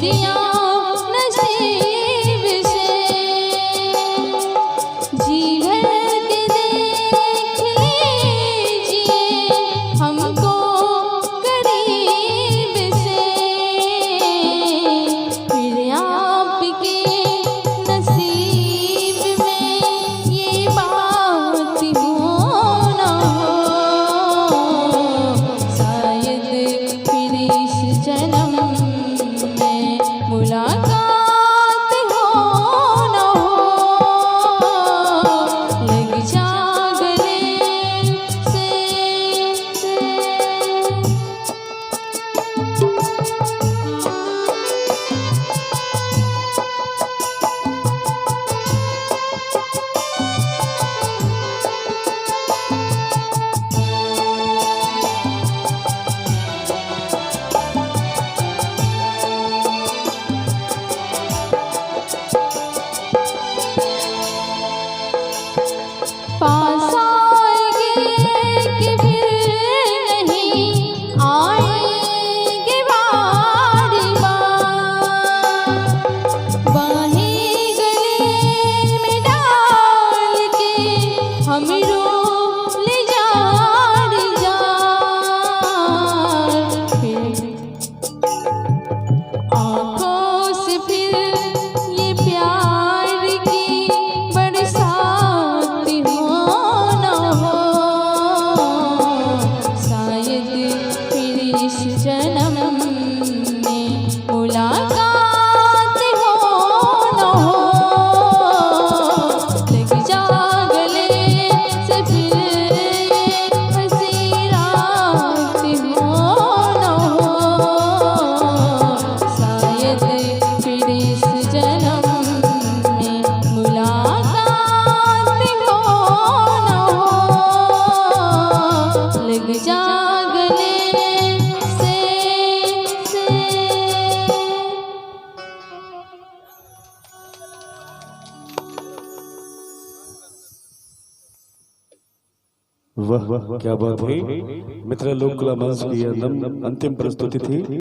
मेरिया नसीब से जी भर के देख लीजिए हमको करीब से, फिर आपके नसीब में ये बात हो ना हो, शायद फिर इस जन्म में मुलाकात हो ना हो, लग जा गले से। पास आएंगे कि फिर नहीं आएंगे बारी बार, बाहें गले में डाल के हम रो ले जार जार, फिर आँखों से फिर ये प्यार की बरसात हो ना हो, शायद फिर इस जन्म में मुलाकात हो ना हो, लग जा गले से फिर ये हंसी रात हो ना हो, शायद फिर इस जन्म में मुलाकात हो ना हो, लग जा गले से। वाह क्या बात है। मित्र लोक कला मंच की अंतिम प्रस्तुति थी।